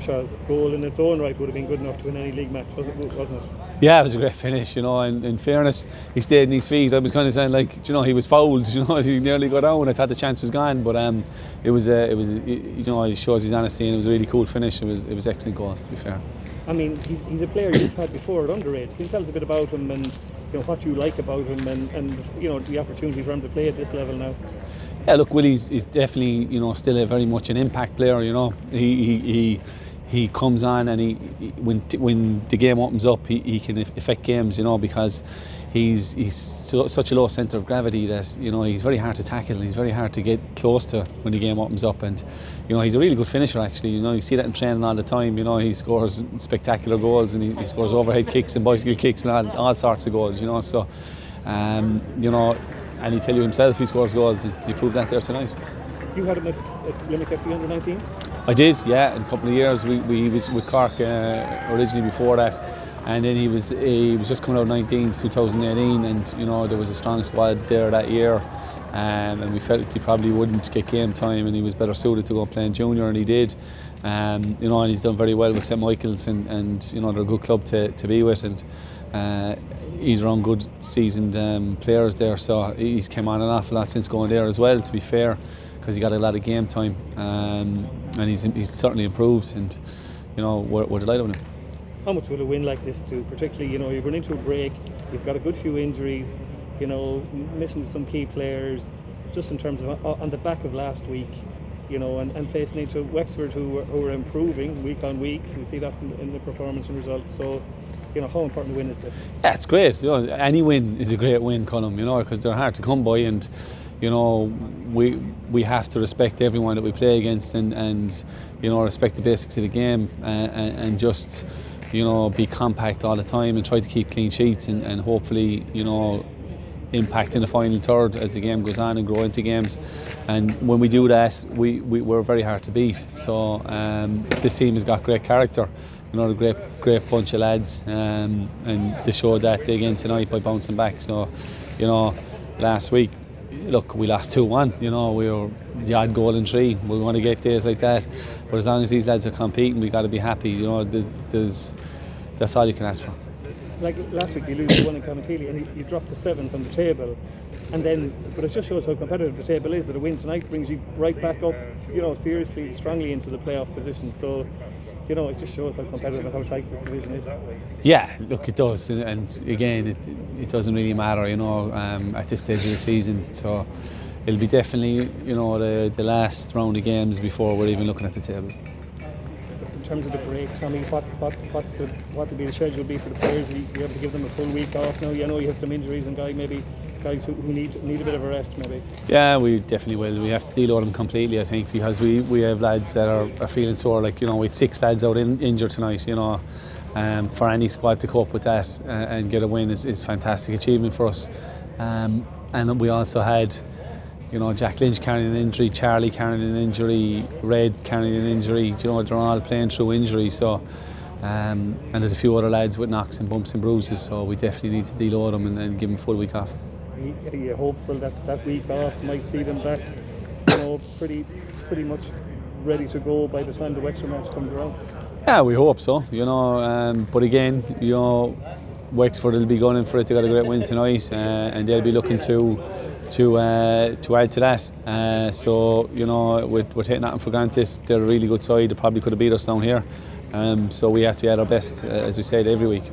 Shaw's goal in its own right would have been good enough to win any league match, wasn't it? Yeah, it was a great finish, and in fairness, he stayed on his feet. I was kind of saying, like, he was fouled, he nearly got down. I thought the chance was gone, but it shows his honesty, and it was a really cool finish. It was excellent goal, to be fair. I mean, he's a player you've had before at underage. Can you tell us a bit about him and what you like about him and the opportunity for him to play at this level now? Yeah, look, Willie's definitely still a very much an impact player. He comes on and when the game opens up, he can affect games, because he's such a low centre of gravity that he's very hard to tackle and he's very hard to get close to when the game opens up. And he's a really good finisher, actually. You see that in training all the time. He scores spectacular goals and he scores overhead kicks and bicycle kicks and all sorts of goals. So and he tell you himself he scores goals, and he proved that there tonight. You had him at Limerick FC under-19s? I did, yeah. In a couple of years, he was with Cork originally before that, and then he was just coming out of 19s, 2018, and there was a strong squad there that year, and we felt he probably wouldn't get game time, and he was better suited to go playing junior, and he did. And he's done very well with St Michael's, and they're a good club to be with, and he's around good seasoned players there, so he's come on an awful lot since going there as well, to be fair, because he got a lot of game time, and he's certainly improved, and we're delighted with him. How much will a win like this do? Particularly, you're going into a break, you've got a good few injuries, missing some key players, just in terms of on the back of last week, and facing into Wexford who are improving week on week. You see that in the performance and results. So, how important a win is this? Yeah, it's great. Any win is a great win, Colm, because they're hard to come by, and we have to respect everyone that we play against, and respect the basics of the game, and just be compact all the time and try to keep clean sheets, and hopefully impact in the final third as the game goes on and grow into games. And when we do that, we're very hard to beat. So this team has got great character, a great bunch of lads, and they showed that again tonight by bouncing back. So last week, look, we lost 2-1. We were the odd goal in 3. We want to get days like that, but as long as these lads are competing, we got to be happy. That's all you can ask for. Like last week, you lose 1 in Comatili and you drop to 7th on the table, but it just shows how competitive the table is. That a win tonight brings you right back up, seriously, strongly into the playoff position. So, it just shows how competitive and how tight this division is. Yeah, look, it does, and again, it doesn't really matter, at this stage of the season. So it'll be definitely, the last round of games before we're even looking at the table. In terms of the break, Tommy, what will be the schedule be for the players? Will you be able to give them a full week off now? You have some injuries and guys who need a bit of a rest, maybe. Yeah, we definitely will. We have to deal with them completely, I think, because we have lads that are feeling sore. Like, we had 6 lads out injured tonight. For any squad to cope with that and get a win is fantastic achievement for us. And we also had, Jack Lynch carrying an injury, Charlie carrying an injury, Red carrying an injury. They're all playing through injury. So, and there's a few other lads with knocks and bumps and bruises. So we definitely need to deal with them and give them a full week off. Are you hopeful that week off might see them back, pretty much ready to go by the time the Wexford match comes around? Yeah, we hope so. But again, Wexford will be going in for it. They got a great win tonight, and they'll be looking to add to that. So we're taking that for granted. They're a really good side. They probably could have beat us down here. So we have to be at our best, as we said, every week.